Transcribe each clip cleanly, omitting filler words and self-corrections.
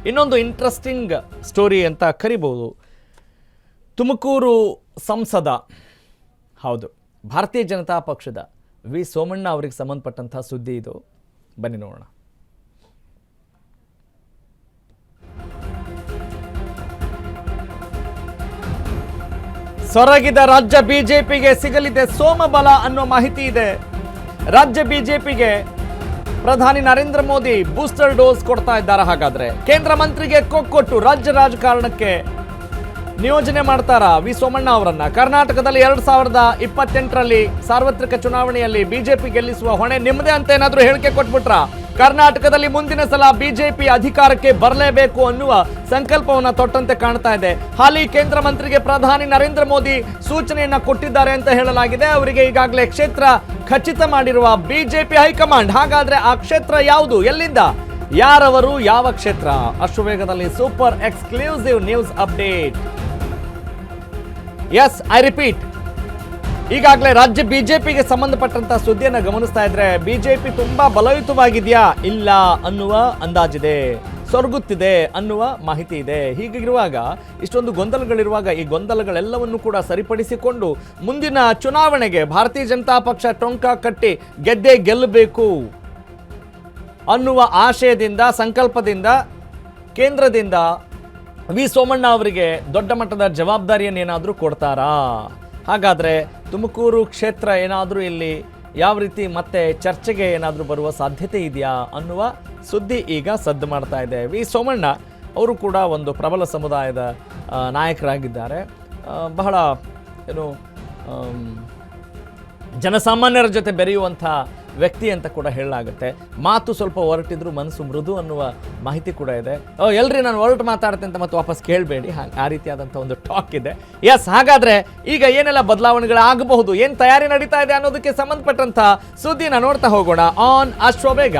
ಇನ್ನೊಂದು interesting story ಅಂತ ಕರಿಬಹುದು. ತುಮಕೂರು ಸಂಸದ, ಹೌದು, ಭಾರತೀಯ ಜನತಾ ಪಕ್ಷದ ವಿ ಸೋಮಣ್ಣ ಅವರಿಗೆ ಸಂಬಂಧಪಟ್ಟಂತಹ ಸುದ್ದಿ ಇದು. ಬನ್ನಿ ನೋಡೋಣ. ಸೊರಗಿದ ರಾಜ್ಯ ಬಿಜೆಪಿಗೆ ಸಿಗಲಿದೆ ಸೋಮಬಲ ಅನ್ನೋ ಮಾಹಿತಿ ಇದೆ. ರಾಜ್ಯ ಬಿಜೆಪಿಗೆ ಪ್ರಧಾನಿ ನರೇಂದ್ರ ಮೋದಿ ಬೂಸ್ಟರ್ ಡೋಸ್ ಕೊಡ್ತಾ ಇದ್ದಾರೆ. ಹಾಗಾದ್ರೆ ಕೇಂದ್ರ ಮಂತ್ರಿಗೆ ಕೊಟ್ಟು ರಾಜ್ಯ ರಾಜಕಾರಣಕ್ಕೆ ನಿಯೋಜನೆ ಮಾಡ್ತಾರಾ ವಿ ಸೋಮಣ್ಣ ಅವರನ್ನ? ಕರ್ನಾಟಕದಲ್ಲಿ 2028ರಲ್ಲಿ ಸಾರ್ವತ್ರಿಕ ಚುನಾವಣೆಯಲ್ಲಿ ಬಿಜೆಪಿ ಗೆಲ್ಲಿಸುವ ಹೊಣೆ ನಿಮ್ಮದೇ ಅಂತ ಏನಾದ್ರೂ ಹೇಳಿಕೆ ಕೊಟ್ಬಿಟ್ರ? ಕರ್ನಾಟಕದಲ್ಲಿ ಮುಂದಿನ ಸಲ ಬಿಜೆಪಿ ಅಧಿಕಾರಕ್ಕೆ ಬರಲೇಬೇಕು ಅನ್ನುವ ಸಂಕಲ್ಪವನ್ನ ತೊಟ್ಟಂತೆ ಕಾಣ್ತಾ ಇದೆ. ಹಾಲಿ ಕೇಂದ್ರ ಮಂತ್ರಿಗೆ ಪ್ರಧಾನಿ ನರೇಂದ್ರ ಮೋದಿ ಸೂಚನೆಯನ್ನ ಕೊಟ್ಟಿದ್ದಾರೆ ಅಂತ ಹೇಳಲಾಗಿದೆ. ಅವರಿಗೆ ಈಗಾಗಲೇ ಕ್ಷೇತ್ರ ಖಚಿತ ಮಾಡಿರುವ ಬಿಜೆಪಿ ಹೈಕಮಾಂಡ್. ಹಾಗಾದ್ರೆ ಆ ಕ್ಷೇತ್ರ ಯಾವುದು, ಎಲ್ಲಿಂದ, ಯಾರವರು, ಯಾವ ಕ್ಷೇತ್ರ? ಅಷ್ಟು ವೇಗದಲ್ಲಿ super exclusive news update. Yes, I repeat, ಈಗಾಗಲೇ ರಾಜ್ಯ ಬಿಜೆಪಿಗೆ ಸಂಬಂಧಪಟ್ಟಂತ ಸುದ್ದಿಯನ್ನು ಗಮನಿಸ್ತಾ ಇದ್ರೆ ಬಿಜೆಪಿ ತುಂಬಾ ಬಲಯುತವಾಗಿದೆಯಾ, ಇಲ್ಲ ಅನ್ನುವ ಅಂದಾಜಿದೆ, ಸೊರಗುತ್ತಿದೆ ಅನ್ನುವ ಮಾಹಿತಿ ಇದೆ. ಹೀಗಿರುವಾಗ, ಇಷ್ಟೊಂದು ಗೊಂದಲಗಳಿರುವಾಗ ಈ ಗೊಂದಲಗಳೆಲ್ಲವನ್ನು ಕೂಡ ಸರಿಪಡಿಸಿಕೊಂಡು ಮುಂದಿನ ಚುನಾವಣೆಗೆ ಭಾರತೀಯ ಜನತಾ ಪಕ್ಷ ಟೊಂಕ ಕಟ್ಟಿ ಗೆದ್ದೇ ಗೆಲ್ಲಬೇಕು ಅನ್ನುವ ಆಶಯದಿಂದ, ಸಂಕಲ್ಪದಿಂದ ಕೇಂದ್ರದಿಂದ ವಿ ಸೋಮಣ್ಣ ಅವರಿಗೆ ದೊಡ್ಡ ಮಟ್ಟದ ಜವಾಬ್ದಾರಿಯನ್ನೇನಾದರೂ ಕೊಡ್ತಾರಾ? ಹಾಗಾದರೆ ತುಮಕೂರು ಕ್ಷೇತ್ರ ಏನಾದರೂ ಇಲ್ಲಿ ಯಾವ ರೀತಿ ಮತ್ತೆ ಚರ್ಚೆಗೆ ಏನಾದರೂ ಬರುವ ಸಾಧ್ಯತೆ ಇದೆಯಾ ಅನ್ನುವ ಸುದ್ದಿ ಈಗ ಸದ್ದು ಮಾಡ್ತಾ ಇದೆ. ವಿ ಸೋಮಣ್ಣ ಅವರು ಕೂಡ ಒಂದು ಪ್ರಬಲ ಸಮುದಾಯದ ನಾಯಕರಾಗಿದ್ದಾರೆ. ಬಹಳ ಜನಸಾಮಾನ್ಯರ ಜೊತೆ ಬೆರೆಯುವಂಥ ವ್ಯಕ್ತಿ ಅಂತ ಕೂಡ ಹೇಳಲಾಗುತ್ತೆ. ಮಾತು ಸ್ವಲ್ಪ ಹೊರಟಿದ್ರು ಮನಸ್ಸು ಮೃದು ಅನ್ನುವ ಮಾಹಿತಿ ಕೂಡ ಇದೆ. ಎಲ್ರಿ ನಾನು ಹೊರಟು ಮಾತಾಡ್ತೇನೆ ಅಂತ ಮತ್ತೆ ವಾಪಸ್ ಕೇಳಬೇಡಿ, ಆ ರೀತಿಯಾದಂಥ ಒಂದು ಟಾಕ್ ಇದೆ. ಎಸ್, ಹಾಗಾದ್ರೆ ಈಗ ಏನೆಲ್ಲ ಬದಲಾವಣೆಗಳಾಗಬಹುದು, ಏನು ತಯಾರಿ ನಡೀತಾ ಇದೆ ಅನ್ನೋದಕ್ಕೆ ಸಂಬಂಧಪಟ್ಟಂತ ಸುದ್ದಿನ ನೋಡ್ತಾ ಹೋಗೋಣ ಆನ್ ಅಶ್ವವೇಗ.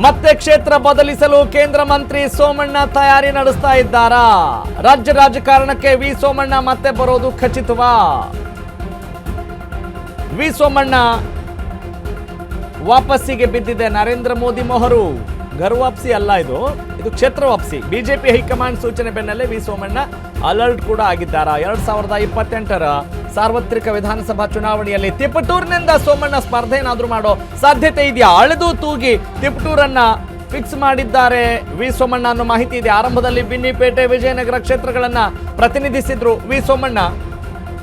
ಮತ್ತೆ ಕ್ಷೇತ್ರ ಬದಲಿಸಲು ಕೇಂದ್ರ ಮಂತ್ರಿ ಸೋಮಣ್ಣ ತಯಾರಿ ನಡೆಸ್ತಾ ಇದ್ದಾರಾ? ರಾಜ್ಯ ರಾಜಕಾರಣಕ್ಕೆ ವಿ ಸೋಮಣ್ಣ ಮತ್ತೆ ಬರೋದು ಖಚಿತವಾ? ವಿ ಸೋಮಣ್ಣ ವಾಪಸ್ಸಿಗೆ ಬಿದ್ದಿದೆ ನರೇಂದ್ರ ಮೋದಿ ಮೊಹರು. ಘರ್ ವಾಪಸಿ ಅಲ್ಲ, ಇದು ಕ್ಷೇತ್ರ ವಾಪಸಿ. ಬಿಜೆಪಿ ಹೈಕಮಾಂಡ್ ಸೂಚನೆ ಬೆನ್ನಲ್ಲೇ ವಿ ಸೋಮಣ್ಣ ಅಲರ್ಟ್ ಕೂಡ ಆಗಿದ್ದಾರೆ. 2028ರ ಸಾರ್ವತ್ರಿಕ ವಿಧಾನಸಭಾ ಚುನಾವಣೆಯಲ್ಲಿ ತಿಪಟೂರಿನಿಂದ ಸೋಮಣ್ಣ ಸ್ಪರ್ಧೆ ಏನಾದ್ರೂ ಮಾಡೋ ಸಾಧ್ಯತೆ ಇದೆಯಾ? ಅಳೆದು ತೂಗಿ ತಿಪಟೂರನ್ನ ಫಿಕ್ಸ್ ಮಾಡಿದ್ದಾರೆ ವಿ ಸೋಮಣ್ಣ ಅನ್ನೋ ಮಾಹಿತಿ ಇದೆ. ಆರಂಭದಲ್ಲಿ ಬಿನ್ನಿಪೇಟೆ, ವಿಜಯನಗರ ಕ್ಷೇತ್ರಗಳನ್ನ ಪ್ರತಿನಿಧಿಸಿದ್ರು ವಿ ಸೋಮಣ್ಣ.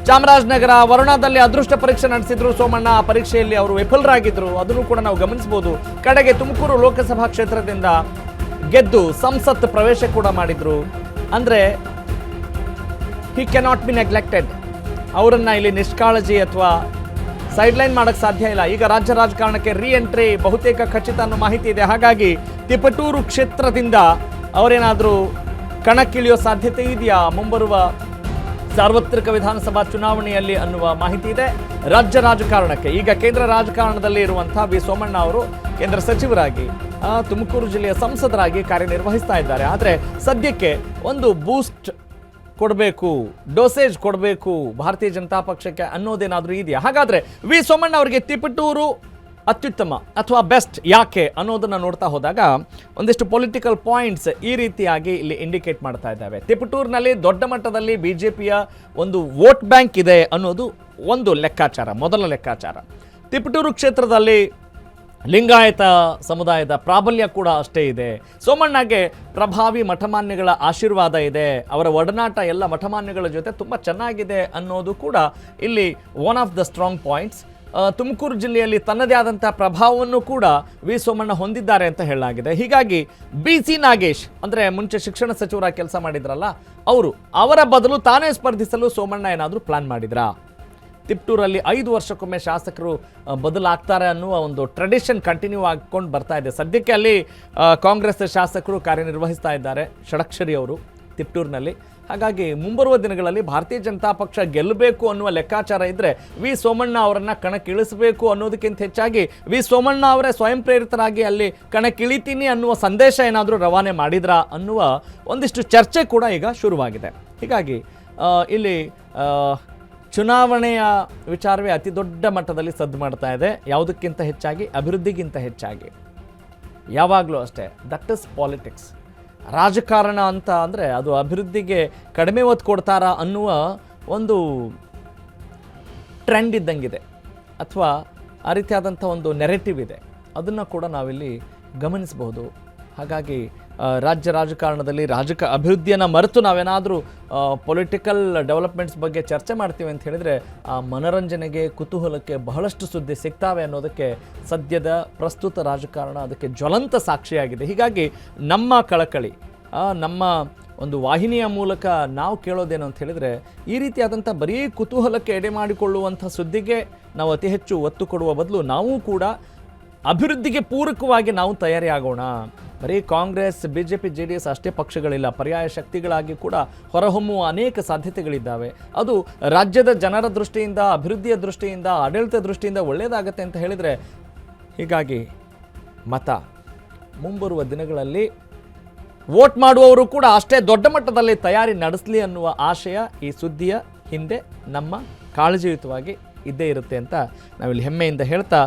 ಚಾಮರಾಜನಗರ, ವರುಣಾದಲ್ಲಿ ಅದೃಷ್ಟ ಪರೀಕ್ಷೆ ನಡೆಸಿದ್ರು ಸೋಮಣ್ಣ. ಆ ಪರೀಕ್ಷೆಯಲ್ಲಿ ಅವರು ವಿಫಲರಾಗಿದ್ರು, ಅದನ್ನು ಕೂಡ ನಾವು ಗಮನಿಸಬಹುದು. ಕಡೆಗೆ ತುಮಕೂರು ಲೋಕಸಭಾ ಕ್ಷೇತ್ರದಿಂದ ಗೆದ್ದು ಸಂಸತ್ ಪ್ರವೇಶ ಕೂಡ ಮಾಡಿದ್ರು. ಅಂದ್ರೆ ಹಿ ಕೆನಾಟ್ ಬಿ ನೆಗ್ಲೆಕ್ಟೆಡ್. ಅವರನ್ನ ಇಲ್ಲಿ ನಿಷ್ಕಾಳಜಿ ಅಥವಾ ಸೈಡ್ಲೈನ್ ಮಾಡಕ್ ಸಾಧ್ಯ ಇಲ್ಲ. ಈಗ ರಾಜ್ಯ ರಾಜಕಾರಣಕ್ಕೆ ರೀ ಎಂಟ್ರಿ ಬಹುತೇಕ ಖಚಿತ ಅನ್ನೋ ಮಾಹಿತಿ ಇದೆ. ಹಾಗಾಗಿ ತಿಪಟೂರು ಕ್ಷೇತ್ರದಿಂದ ಅವರೇನಾದ್ರೂ ಕಣಕ್ಕಿಳಿಯೋ ಸಾಧ್ಯತೆ ಇದೆಯಾ ಮುಂಬರುವ ಸಾರ್ವತ್ರಿಕ ವಿಧಾನಸಭಾ ಚುನಾವಣೆಯಲ್ಲಿ ಅನ್ನುವ ಮಾಹಿತಿ ಇದೆ. ರಾಜ್ಯ ರಾಜಕಾರಣಕ್ಕೆ ಈಗ ಕೇಂದ್ರ ರಾಜಕಾರಣದಲ್ಲಿ ಇರುವಂತಹ ವಿ ಸೋಮಣ್ಣ ಅವರು ಕೇಂದ್ರ ಸಚಿವರಾಗಿ ತುಮಕೂರು ಜಿಲ್ಲೆಯ ಸಂಸದರಾಗಿ ಕಾರ್ಯನಿರ್ವಹಿಸ್ತಾ ಇದ್ದಾರೆ. ಆದರೆ ಸದ್ಯಕ್ಕೆ ಒಂದು ಬೂಸ್ಟ್ ಕೊಡಬೇಕು, ಡೋಸೇಜ್ ಕೊಡಬೇಕು ಭಾರತೀಯ ಜನತಾ ಪಕ್ಷಕ್ಕೆ ಅನ್ನೋದೇನಾದರೂ ಇದೆಯಾ? ಹಾಗಾದ್ರೆ ವಿ ಸೋಮಣ್ಣ ಅವರಿಗೆ ತಿಪಟೂರು ಅತ್ಯುತ್ತಮ ಅಥವಾ ಬೆಸ್ಟ್ ಯಾಕೆ ಅನ್ನೋದನ್ನ ನೋಡ್ತಾ ಹೋದಾಗ ಒಂದಿಷ್ಟು ಪೊಲಿಟಿಕಲ್ ಪಾಯಿಂಟ್ಸ್ ಈ ರೀತಿಯಾಗಿ ಇಲ್ಲಿ ಇಂಡಿಕೇಟ್ ಮಾಡ್ತಾ ಇದ್ದಾವೆ. ತಿಪಟೂರಿನಲ್ಲಿ ದೊಡ್ಡ ಮಟ್ಟದಲ್ಲಿ ಬಿಜೆಪಿಯ ಒಂದು ವೋಟ್ ಬ್ಯಾಂಕ್ ಇದೆ ಅನ್ನೋದು ಒಂದು ಲೆಕ್ಕಾಚಾರ, ಮೊದಲ ಲೆಕ್ಕಾಚಾರ. ತಿಪಟೂರು ಕ್ಷೇತ್ರದಲ್ಲಿ ಲಿಂಗಾಯತ ಸಮುದಾಯದ ಪ್ರಾಬಲ್ಯ ಕೂಡ ಅಷ್ಟೇ ಇದೆ. ಸೋಮಣ್ಣಗೆ ಪ್ರಭಾವಿ ಮಠಮಾನ್ಯಗಳ ಆಶೀರ್ವಾದ ಇದೆ, ಅವರ ಒಡನಾಟ ಎಲ್ಲ ಮಠಮಾನ್ಯಗಳ ಜೊತೆ ತುಂಬ ಚೆನ್ನಾಗಿದೆ ಅನ್ನೋದು ಕೂಡ ಇಲ್ಲಿ one of the strong points. Tumakuru ಜಿಲ್ಲೆಯಲ್ಲಿ ತನ್ನದೇ ಆದಂಥ ಪ್ರಭಾವವನ್ನು ಕೂಡ ವಿ ಸೋಮಣ್ಣ ಹೊಂದಿದ್ದಾರೆ ಅಂತ ಹೇಳಲಾಗಿದೆ. ಹೀಗಾಗಿ BC ನಾಗೇಶ್ ಅಂದರೆ ಮುಂಚೆ ಶಿಕ್ಷಣ ಸಚಿವರಾಗಿ ಕೆಲಸ ಮಾಡಿದ್ರಲ್ಲ ಅವರ ಬದಲು ತಾನೇ ಸ್ಪರ್ಧಿಸಲು ಸೋಮಣ್ಣ ಏನಾದರೂ ಪ್ಲಾನ್ ಮಾಡಿದ್ರಾ? ತಿಪಟೂರಲ್ಲಿ 5 ವರ್ಷಕ್ಕೊಮ್ಮೆ ಶಾಸಕರು ಬದಲಾಗ್ತಾರೆ ಅನ್ನುವ ಒಂದು ಟ್ರೆಡಿಷನ್ ಕಂಟಿನ್ಯೂ ಆಗಿಕೊಂಡು ಬರ್ತಾ ಇದೆ. ಸದ್ಯಕ್ಕೆ ಅಲ್ಲಿ ಕಾಂಗ್ರೆಸ್ ಶಾಸಕರು ಕಾರ್ಯನಿರ್ವಹಿಸ್ತಾ ಇದ್ದಾರೆ, ಷಡಕ್ಷರಿ ಅವರು ತಿಪಟೂರಿನಲ್ಲಿ. ಹಾಗಾಗಿ ಮುಂಬರುವ ದಿನಗಳಲ್ಲಿ ಭಾರತೀಯ ಜನತಾ ಪಕ್ಷ ಗೆಲ್ಲಬೇಕು ಅನ್ನುವ ಲೆಕ್ಕಾಚಾರ ಇದ್ದರೆ ವಿ ಸೋಮಣ್ಣ ಅವರನ್ನು ಕಣಕ್ಕಿಳಿಸಬೇಕು ಅನ್ನೋದಕ್ಕಿಂತ ಹೆಚ್ಚಾಗಿ ವಿ ಸೋಮಣ್ಣ ಅವರೇ ಸ್ವಯಂ ಪ್ರೇರಿತರಾಗಿ ಅಲ್ಲಿ ಕಣಕ್ಕಿಳಿತೀನಿ ಅನ್ನುವ ಸಂದೇಶ ಏನಾದರೂ ರವಾನೆ ಮಾಡಿದ್ರಾ ಅನ್ನುವ ಒಂದಿಷ್ಟು ಚರ್ಚೆ ಕೂಡ ಈಗ ಶುರುವಾಗಿದೆ. ಹೀಗಾಗಿ ಇಲ್ಲಿ ಚುನಾವಣೆಯ ವಿಚಾರವೇ ಅತಿ ದೊಡ್ಡ ಮಟ್ಟದಲ್ಲಿ ಸದ್ದು ಮಾಡ್ತಾ ಇದೆ, ಯಾವುದಕ್ಕಿಂತ ಹೆಚ್ಚಾಗಿ ಅಭಿವೃದ್ಧಿಗಿಂತ ಹೆಚ್ಚಾಗಿ. ಯಾವಾಗಲೂ ಅಷ್ಟೇ. That is politics. ರಾಜಕಾರಣ ಅಂತ ಅಂದರೆ ಅದು ಅಭಿವೃದ್ಧಿಗೆ ಕಡಿಮೆ ಒತ್ತು ಕೊಡ್ತಾರಾ ಅನ್ನುವ ಒಂದು ಟ್ರೆಂಡ್ ಇದ್ದಂಗಿದೆ, ಅಥವಾ ಆ ರೀತಿಯಾದಂಥ ಒಂದು ನೆರೆಟಿವ್ ಇದೆ. ಅದನ್ನು ಕೂಡ ನಾವಿಲ್ಲಿ ಗಮನಿಸಬಹುದು. ಹಾಗಾಗಿ ರಾಜ್ಯ ರಾಜಕಾರಣದಲ್ಲಿ ಅಭಿವೃದ್ಧಿಯನ್ನು ಮರೆತು ನಾವೇನಾದರೂ ಪೊಲಿಟಿಕಲ್ ಡೆವಲಪ್ಮೆಂಟ್ಸ್ ಬಗ್ಗೆ ಚರ್ಚೆ ಮಾಡ್ತೀವಿ ಅಂತ ಹೇಳಿದರೆ ಆ ಮನೋರಂಜನೆಗೆ, ಕುತೂಹಲಕ್ಕೆ ಬಹಳಷ್ಟು ಸುದ್ದಿ ಸಿಗ್ತಾವೆ ಅನ್ನೋದಕ್ಕೆ ಸದ್ಯದ ಪ್ರಸ್ತುತ ರಾಜಕಾರಣ ಅದಕ್ಕೆ ಜ್ವಲಂತ ಸಾಕ್ಷಿಯಾಗಿದೆ. ಹೀಗಾಗಿ ನಮ್ಮ ಕಳಕಳಿ, ನಮ್ಮ ಒಂದು ವಾಹಿನಿಯ ಮೂಲಕ ನಾವು ಕೇಳೋದೇನು ಅಂತ ಹೇಳಿದರೆ, ಈ ರೀತಿಯಾದಂಥ ಬರೀ ಕುತೂಹಲಕ್ಕೆ ಎಡೆ ಮಾಡಿಕೊಳ್ಳುವಂಥ ಸುದ್ದಿಗೆ ನಾವು ಅತಿ ಹೆಚ್ಚು ಒತ್ತು ಕೊಡುವ ಬದಲು ನಾವು ಕೂಡ ಅಭಿವೃದ್ಧಿಗೆ ಪೂರಕವಾಗಿ ನಾವು ತಯಾರಿ ಆಗೋಣ. ಬರೀ ಕಾಂಗ್ರೆಸ್, BJP, JDS ಅಷ್ಟೇ ಪಕ್ಷಗಳಿಲ್ಲ, ಪರ್ಯಾಯ ಶಕ್ತಿಗಳಾಗಿ ಕೂಡ ಹೊರಹೊಮ್ಮುವ ಅನೇಕ ಸಾಧ್ಯತೆಗಳಿದ್ದಾವೆ. ಅದು ರಾಜ್ಯದ ಜನರ ದೃಷ್ಟಿಯಿಂದ, ಅಭಿವೃದ್ಧಿಯ ದೃಷ್ಟಿಯಿಂದ, ಆಡಳಿತ ದೃಷ್ಟಿಯಿಂದ ಒಳ್ಳೆಯದಾಗತ್ತೆ ಅಂತ ಹೇಳಿದರೆ, ಹೀಗಾಗಿ ಮತ ಮುಂಬರುವ ದಿನಗಳಲ್ಲಿ ವೋಟ್ ಮಾಡುವವರು ಕೂಡ ಅಷ್ಟೇ ದೊಡ್ಡ ಮಟ್ಟದಲ್ಲಿ ತಯಾರಿ ನಡೆಸಲಿ ಅನ್ನುವ ಆಶಯ ಈ ಸುದ್ದಿಯ ಹಿಂದೆ ನಮ್ಮ ಕಾಳಜಿಯುತವಾಗಿ ಇದ್ದೇ ಇರುತ್ತೆ ಅಂತ ನಾವಿಲ್ಲಿ ಹೆಮ್ಮೆಯಿಂದ ಹೇಳ್ತಾ